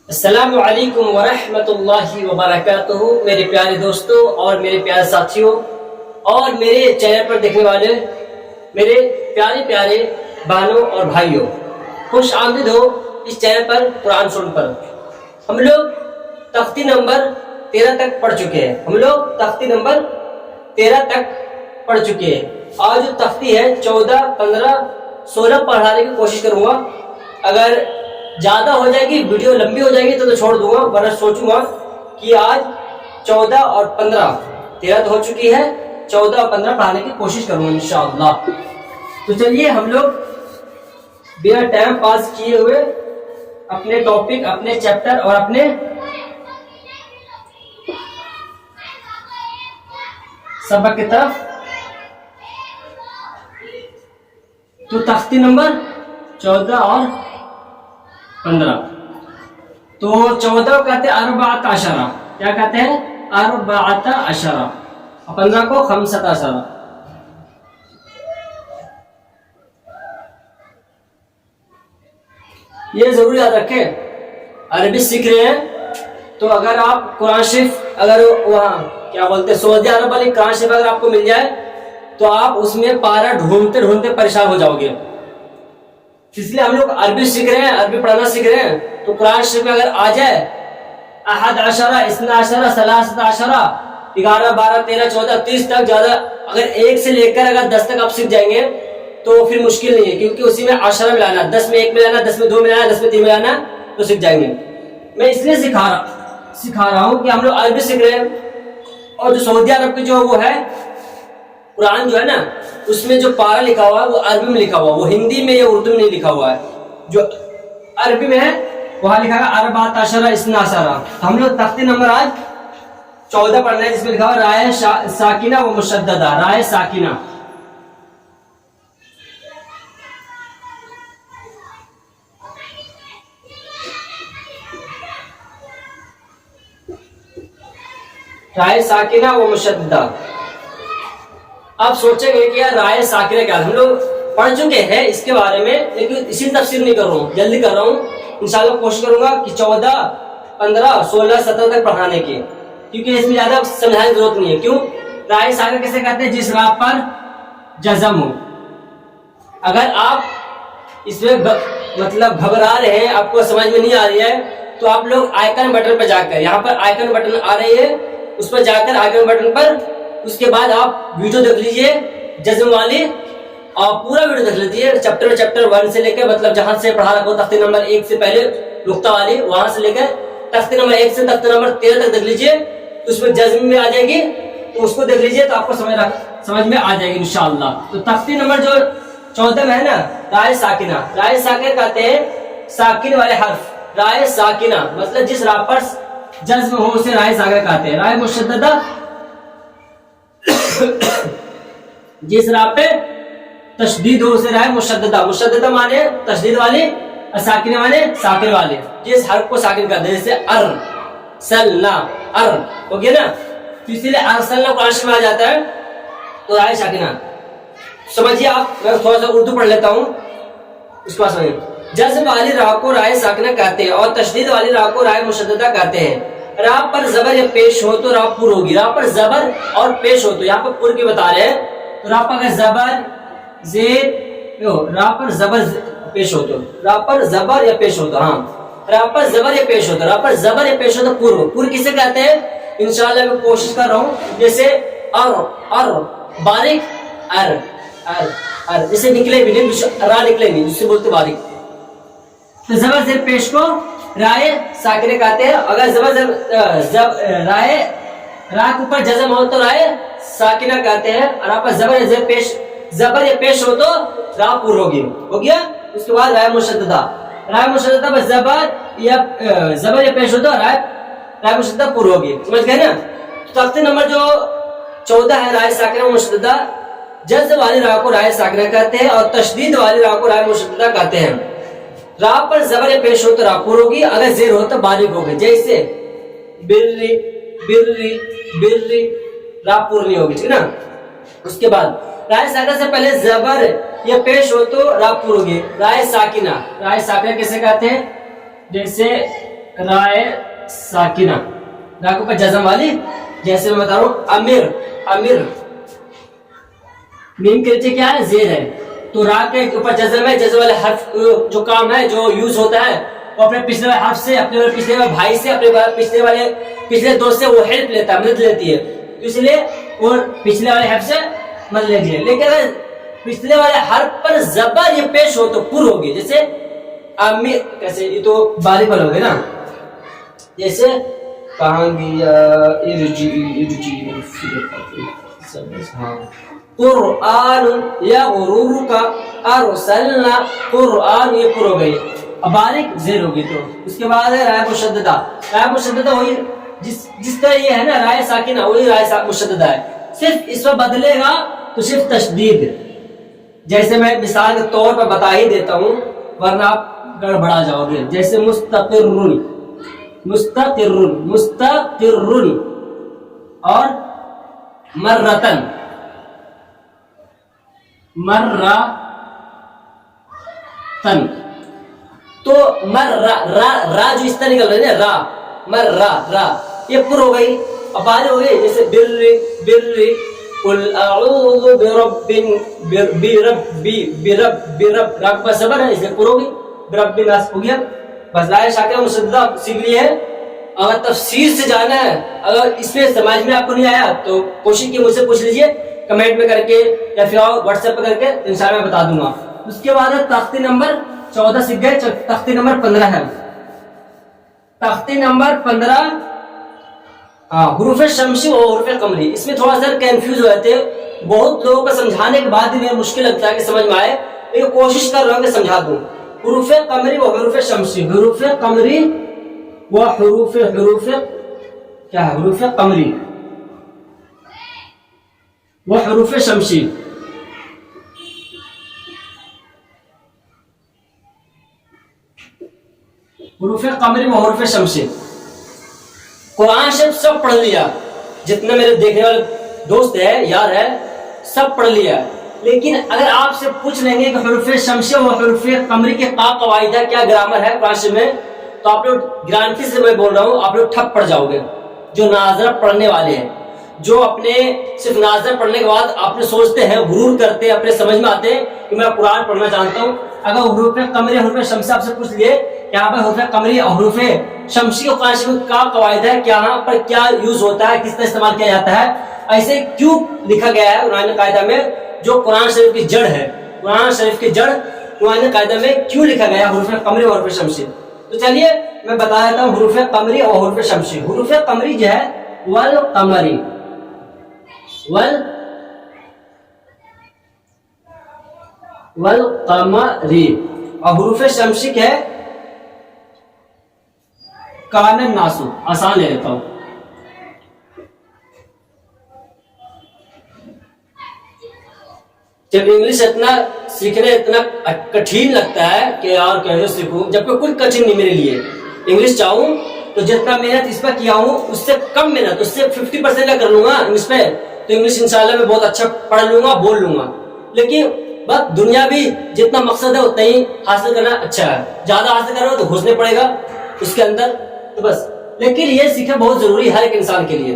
السلام علیکم ورحمۃ اللہ وبرکاتہ، میرے پیارے دوستوں اور میرے پیارے ساتھیوں اور میرے چینل پر دیکھنے والے میرے پیارے پیارے بہنوں اور بھائیوں، خوش آمدید ہو اس چینل پر قرآن سن پر۔ ہم لوگ تختی نمبر 13 تک پڑھ چکے ہیں۔ پڑھ چکے ہیں۔ آج جو تختی ہے 14، 15، 16 پڑھانے کی کوشش کروں گا۔ اگر زیادہ ہو جائے گی، ویڈیو لمبی ہو جائے گی تو چھوڑ دوں گا، ورنہ سوچوں گا کہ آج 14 اور 15، 13 تو ہو چکی ہے، 14 اور 15 پڑھانے کی کوشش کروں گا انشاءاللہ۔ تو چلیے ہم لوگ بنا ٹائم پاس کیے ہوئے اپنے ٹاپک، اپنے چیپٹر اور اپنے سبق کی طرف۔ تو تختی نمبر 14 اور 15۔ تو 14 کہتے ہیں 14، کیا کہتے ہیں؟ 14، اور 15 کو 15۔ یہ ضرور یاد رکھیں، عربی سیکھ رہے ہیں تو اگر آپ قرآن شریف اگر وہاں کیا بولتے ہیں سعودی عرب والی قرآن شریف اگر آپ کو مل جائے تو آپ اس میں پارا ڈھونڈتے ڈھونڈتے پریشان ہو جاؤ گے۔ اس لیے ہم لوگ عربی سیکھ رہے ہیں، عربی پڑھنا سیکھ رہے ہیں، تو قرآن شریف میں اگر آ جائے 11، 12، 13، 11، 12، 13، 14، 30 تک، زیادہ اگر 1 سے لے کر اگر 10 تک آپ سیکھ جائیں گے تو پھر مشکل نہیں ہے، کیونکہ اسی میں 10 ملانا، 10 میں 1 ملانا، 10 میں 2 ملانا، 10 میں 3 ملانا، تو سیکھ جائیں گے۔ میں اس لیے سکھا رہا ہوں کہ ہم لوگ عربی سیکھ رہے ہیں، اور جو سعودی عرب کی جو وہ ہے قرآن جو ہے نا، اس میں جو پارا لکھا ہوا ہے وہ عربی میں لکھا ہوا ہے، وہ ہندی میں یا اردو میں نہیں لکھا ہوا ہے۔ جو عربی میں ہے وہاں لکھا ہے 14، 12۔ ہم لوگ تختی نمبر آج 14 پڑھنا ہے، جس میں لکھا ہوا رائے ساکنہ و مشددہ، رائے ساکنہ۔ رائے ساکنہ و مشددہ۔ آپ سوچیں گے کہ یار رائے ساکنہ کیا ہے؟ ہم لوگ پڑھ چکے ہیں اس کے بارے میں، لیکن اسی تفسیر نہیں کر رہا ہوں، جلدی کر رہا ہوں۔ انشاءاللہ کوشش کروں گا کہ 14، 15، 16، 17 تک پڑھانے کی، کیونکہ اس میں زیادہ سمجھانے کی ضرورت نہیں ہے۔ کیوں؟ رائے ساکنہ کیسے کہتے ہیں؟ جس راہ پر جزم ہو۔ اگر آپ اس میں مطلب گھبرا رہے ہیں، آپ کو سمجھ میں نہیں آ رہی ہے، تو آپ لوگ آئیکن بٹن پر جا کر، یہاں پر آئیکن بٹن آ رہی ہے، اس پر جا کر آئیکن بٹن پر، اس کے بعد آپ ویڈیو دیکھ لیجئے جزم والی، اور پورا ویڈیو دیکھ لیجئے چیپٹر 1 سے لے کر، مطلب جہاں سے پڑھا رکھو تختی نمبر 1 سے پہلے نقطہ والی، وہاں سے لے کر تختی نمبر 1 سے تختی نمبر 13 تک دیکھ لیجئے، تو اس میں جزم میں آ جائے گی، تو اس کو دیکھ لیجئے تو آپ کو سمجھ میں آ جائے گی انشاءاللہ۔ تو تختی نمبر جو 14 میں ہے نا، رائے ساکنہ۔ رائے ساکنہ کہتے ہیں ساکن والے حرف، رائے ساکنہ مطلب جس راہ پر جزم ہو اسے رائے ساکنہ کہتے ہیں۔ رائے مشددہ جس راہ پہ تشدید ہو اسے رائے مشددہ۔ مشددہ مانے تشدید والی، اور ساکنہ مانے ساکن والے، جس حرف کو ساکن کہتے ہیں، جیسے ارسلنا، ار ہو گیا نا، تو اسی لیے ارسلنا قرآن شریف میں آ جاتا ہے، تو رائے ساکنہ سمجھیے آپ۔ میں تھوڑا سا اردو پڑھ لیتا ہوں، اس کو سمجھیں۔ جزم والی راہ کو رائے ساکنہ کہتے ہیں، اور تشدید والی راہ کو رائے مشددہ کہتے ہیں۔ راہ پر زبر یا پیش ہو تو راہ پر ہوگی، راہ پر زبر اور پیش ہو تو، یہاں پر پر کی بتا رہے ہیں، تو راہ پر اگر زبر زیر، راہ پر زبر پیش ہو تو، راہ پر زبر یا پیش ہو تو، ہاں راہ پر زبر یا پیش ہو تو، راہ پر زبر یا پیش ہو تو پر ہو۔ پر کسے کہتے ہیں؟ انشاءاللہ میں کوشش کر رہا ہوں، جیسے ار باریک، ار جسے نکلے بھی نہیں، راہ نکلے نہیں، جسے بولتے باریک، تو زبر زیر پیش کو رائے ساکنہ کہتے ہیں۔ اگر رائے راہ کے اوپر جزم ہو تو رائے ساکنہ کہتے ہیں، اور آپ زبر یا پیش ہو تو راہ پر ہوگی، ہو گیا۔ اس کے بعد رائے مشددہ، رائے مشددہ پر زبر یا پیش ہو تو رائے مشددہ پر ہوگی، سمجھ گئے نا۔ تختی نمبر جو 14 ہے رائے ساکنہ مشددہ، جزم والی راہ کو رائے ساکنہ کہتے ہیں، اور تشدید والی راہ کو رائے مشددہ کہتے ہیں۔ راہ پر زبر یا پیش ہو تو راہ پر ہوگی، اگر زیر ہو تو باریک ہوگی، جیسے بری، راہ پر نہیں ہوگی، ٹھیک نا۔ اس کے بعد رائے ساکنہ سے پہلے زبر یا پیش ہو تو راہ پر ہوگی، رائے ساکنہ کیسے کہتے ہیں؟ جیسے رائے ساکنہ، را کے اوپر جزم والی، جیسے میں بتا رہا ہوں امیر، امیر میم کے نیچے کیا ہے؟ زیر ہے، تو را کے اوپر جزم ہے، جزم والے حرف جو کام ہے جو یوز ہوتا ہے وہ اپنے پچھلے والے حرف سے، اپنے پچھلے والے بھائی سے، اپنے پچھلے دوست سے وہ ہیلپ لیتا ہے، مدد لیتی ہے، اس لیے وہ پچھلے والے حرف سے مدد لیتی ہے۔ لیکن اگر پچھلے والے حرف پر زبر یہ پیش ہو تو پر ہوگی، جیسے امیر، کیسے یہ تو باریک والا ہو گیا نا، جیسے کہاں گیا قرآن یغررک ارسلنا، قرآن یہ پر ہو گئی، اب باریک زیر ہوگی، تو اس کے بعد ہے رائے مشددہ، رائے مشددہ وہی جس طرح یہ ہے نا رائے ساکنہ، وہی رائے مشددہ ہے، صرف اس میں بدلے گا تو صرف تشدید، جیسے میں مثال کے طور پر بتا ہی دیتا ہوں ورنہ آپ گڑبڑا جاؤ گے، جیسے مستقر، مستقر، مستقر اور مرتن، مرتن، تو را جو اس طرح نکل رہی ہے نا، را یہ پر ہو گئی، اب بارے ہو گئی، جیسے بر قل اعوذ برب، را کا صبر ہے اس لیے پر ہو گئی، برب الناس ہو گیا، بس رائے ساکنہ مشددہ سیکھ لی ہے۔ اگر تفسیر سے جانا ہے، اگر اس میں سمجھ میں آپ کو نہیں آیا تو کوشش کی مجھ سے پوچھ لیجئے کمنٹ میں کر کے یا پھر واٹس ایپ پہ کر کے، انشاءاللہ میں بتا دوں گا۔ اس کے بعد ہے تختی نمبر 14 سیکھ گئے، تختی نمبر 15 ہے، تختی نمبر 15 حروف شمسی اور حروف قمری، اس میں تھوڑا سا کنفیوز ہو جاتے ہیں، بہت لوگوں کو سمجھانے کے بعد بھی مشکل لگتا ہے کہ سمجھ میں آئے، لیکن کوشش کر رہا ہوں کہ سمجھا دوں۔ حروف قمری و حروف شمسی، حروف قمری و حروف کیا ہے؟ حروف قمری و حروف شمسی، حروف قمری و حروف شمسی، قرآن شریف سب پڑھ لیا، جتنے میرے دیکھنے والے دوست ہے، یار ہے، سب پڑھ لیا، لیکن اگر آپ سے پوچھ لیں گے کہ حروف شمسی و حروف قمری کے قواعد ہے، کیا گرامر ہے قرآن شریف میں، تو آپ لوگ گارنٹی سے میں بول رہا ہوں آپ لوگ ٹھپ پڑ جاؤ گے، جو ناظرہ پڑھنے والے ہیں، جو اپنے صرف ناظرہ پڑھنے کے بعد آپ نے سوچتے ہیں، غرور کرتے ہیں، اپنے سمجھ میں آتے ہیں کہ میں قرآن پڑھنا جانتا ہوں، اگر حروف قمری حروف شمسی آپ سے پوچھ لیے کہ یہاں پر حروف قمری اور حروف شمسی کو قرآن شریف کا قواعد ہے، کیا یہاں پر کیا یوز ہوتا ہے، کس طرح استعمال کیا جاتا ہے، ایسے کیوں لکھا گیا ہے قرآن قاعدہ میں، جو قرآن شریف کی جڑ ہے، قرآن شریف کی جڑ قرآن قاعدہ میں کیوں لکھا گیا ہے حروف قمری اور حروف شمسی، تو چلیے میں بتا دیتا ہوں حروف قمری اور حروف شمسی۔ حروف قمری جو ہے والقمری، والقمری، اور حروف شمسی کیا ہے؟ کان الناس، آسان لے لیتا ہوں، جب انگلش اتنا سیکھنے اتنا کٹھین لگتا ہے کہ یار کیسے سیکھوں، جبکہ کچھ کٹھن نہیں میرے لیے، انگلش چاہوں تو جتنا محنت اس پہ کیا ہوں اس سے کم محنت، اس سے 50% کا کر لوں گا انگلش پہ، تو انگلش انشاءاللہ میں بہت اچھا پڑھ لوں گا، بول لوں گا، لیکن بس دنیا بھی جتنا مقصد ہے اتنا ہی حاصل کرنا اچھا ہے، زیادہ حاصل کرنا تو گھسنے پڑے گا اس کے اندر، تو بس، لیکن یہ سیکھنا بہت ضروری ہے ہر ایک انسان کے لیے،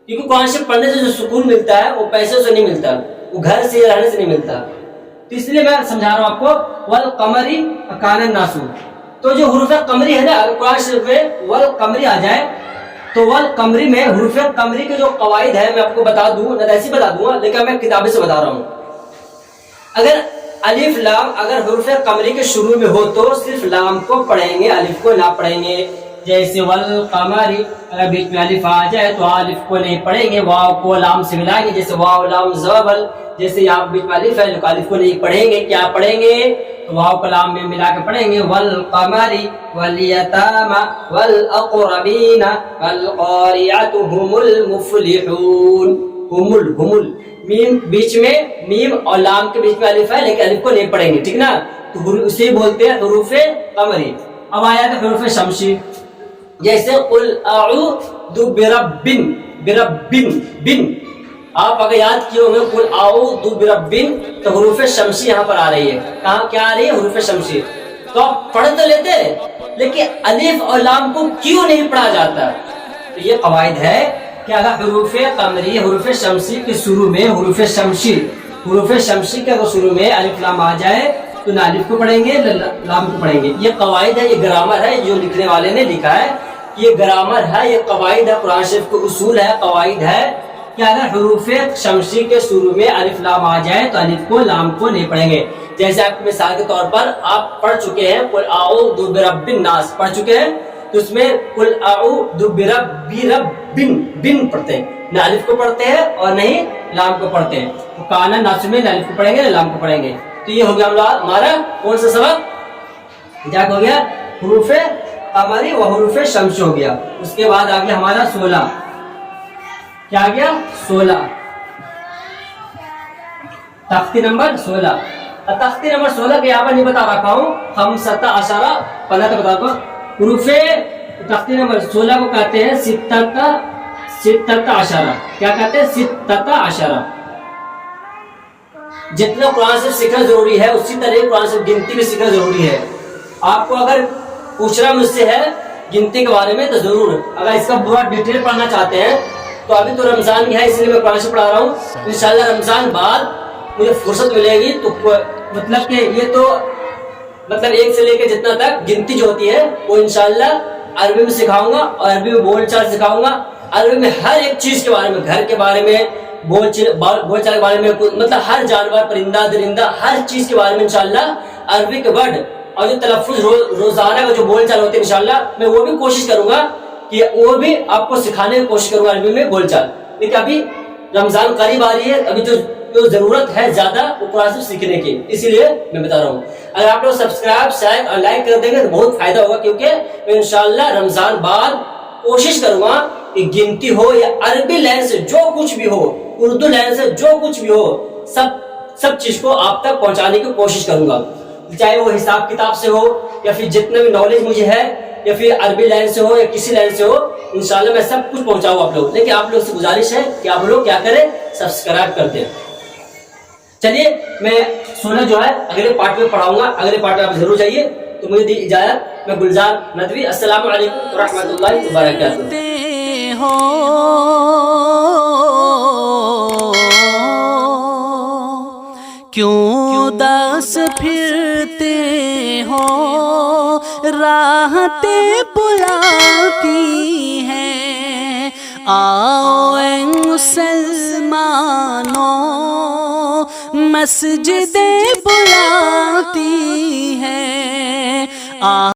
کیونکہ قرآن شریف پڑھنے سے جو سکون ملتا ہے وہ پیسوں سے نہیں ملتا، وہ گھر سے رہنے سے نہیں ملتا، تو اس لیے میں سمجھا رہا ہوں آپ کو والقمری کان الناس، تو جو حروف قمری ہے نا، اگر قرآن شریف میں والقمری آ جائے تو والقمری میں حروف قمری کے جو قواعد ہے میں آپ کو بتا دوں، نہ ایسے بتا دوں گا، لیکن میں کتابیں سے بتا رہا ہوں۔ اگر الف لام اگر حروف قمری کے شروع میں ہو تو صرف لام کو پڑھیں گے، الف کو نہ پڑھیں گے، جیسے والقمری اگر بیچ میں الف آ جائے تو الف کو نہیں پڑھیں گے، واو کو لام سے ملائیں گے، جیسے واو لام زبل، جیسے یہاں بیچ میں الف ہے تو الف کو نہیں پڑھیں گے، کیا پڑھیں گے؟ تو واو کو لام میں ملا کے پڑھیں گے، والقمری والیتاما والاقربین والقاریعۃ هم المفلحون، ہمل میم بیچ میں، میم اور لام کے بیچ میں الف ہے لیکن الف کو نہیں پڑھیں گے، ٹھیک نا، تو اسے بولتے ہیں حروف قمری۔ اب آیا کہ حروف شمسی، جیسے قل اعوذ برب، آپ اگر یاد کیے ہوں گے قل اعوذ برب، تو حروف شمسی یہاں پر آ رہی ہے، کہاں کیا آ رہی ہے؟ حروف شمسی، تو آپ پڑھ تو لیتے لیکن الف اور لام کو کیوں نہیں پڑھا جاتا؟ تو یہ قواعد ہے کہ اگر حروف قمری حروف شمسی کے شروع میں حروف شمسی کے اگر شروع میں الف لام آ جائے تو نہ الف کو پڑھیں گے نہ لام کو پڑھیں گے. یہ قواعد ہے, یہ گرامر ہے, جو لکھنے والے نے لکھا ہے یہ گرامر ہے, یہ قواعد ہے, قرآن شریف کے اصول ہے, قواعد ہے کہ اگر حروف شمسی کے شروع میں الف لام آ جائے تو الف کو لام کو نہیں پڑھیں گے. جیسے آپ مثال کے طور پر آپ پڑھ چکے ہیں قل اعوذ برب الناس پڑھ چکے ہیں, تو اس میں قل اعوذ برب بن پڑھتے ہیں, نہ الف کو پڑھتے ہیں اور نہیں لام کو پڑھتے ہیں. تو کانا ناس میں نہ الف کو پڑھیں گے نہ لام کو پڑھیں گے. تو یہ ہو گیا ہمارا کون سا سبق؟ کیا ہو گیا؟ حروف قمری و حروف شمسی ہو گیا. اس کے بعد آ گیا ہمارا 16. کیا آ گیا؟ 16 تختی نمبر 16. تختی نمبر 16 کے یہاں پر نہیں بتا رکھا ہوں, ہم 17 پہلا تو بتا دو. حروف تختی نمبر 16 کو کہتے ہیں ستت عشرہ. کیا کہتے ہیں؟ ستت عشرہ. جتنا قرآن سے سیکھنا ضروری ہے اسی طرح قرآن سے گنتی بھی سیکھنا ضروری ہے. آپ کو اگر پوچھنا مجھ سے ہے گنتی کے بارے میں تو ضرور, اگر اس کا پورا ڈیٹیل پڑھنا چاہتے ہیں تو ابھی تو رمضان کی ہے اس لیے میں قرآن سے پڑھا رہا ہوں. انشاءاللہ رمضان بعد مجھے فرصت ملے گی تو مطلب کہ یہ تو مطلب 1 سے لے کے جتنا تک گنتی جو ہوتی ہے وہ انشاءاللہ عربی میں سکھاؤں گا, اور عربی میں بول چال سکھاؤں گا. عربی میں ہر ایک چیز کے بارے میں, گھر کے بارے میں, بول چال کے بارے میں, مطلب ہر جانور پرندہ درندہ ہر چیز کے بارے میں انشاءاللہ عربی کے ورڈ اور جو تلفظ روزانہ کا جو بول چال ہوتے ہیں انشاءاللہ میں وہ بھی کوشش کروں گا کہ وہ بھی آپ کو سکھانے کی کوشش کروں گا عربی میں بول چال. لیکن ابھی رمضان قریب آ رہی ہے, ابھی جو ضرورت ہے زیادہ وہ قرآن سے سیکھنے کی, اسی لیے میں بتا رہا ہوں. اگر آپ لوگ سبسکرائب شیئر اور لائک کر دیں گے تو بہت فائدہ ہوگا, کیونکہ میں انشاءاللہ رمضان بعد کوشش کروں گا کہ گنتی ہو یا عربی لائن سے جو کچھ بھی ہو, اردو لائن سے جو کچھ بھی ہو, سب چیز کو آپ تک پہنچانے کی کوشش کروں گا. چاہے وہ حساب کتاب سے ہو یا پھر جتنا بھی نالج مجھے ہے یا پھر عربی لائن سے ہو یا کسی لائن سے ہو, انشاءاللہ میں سب کچھ پہنچاؤں آپ لوگ. لیکن آپ لوگ سے گزارش ہے کہ آپ لوگ کیا کریں, سبسکرائب کر دیں. چلیے میں 16 جو ہے اگلے پارٹ میں پڑھاؤں گا, اگلے پارٹ میں آپ ضرور جائیے. تو مجھے دی اجازت, میں گلزار ندوی, السلام علیکم ورحمۃ اللہ وبرکاتہ. کیوں دس پھرتے ہو راحتیں بلاتی ہیں, آؤ اے مسلمانوں مسجدیں بلاتی ہیں.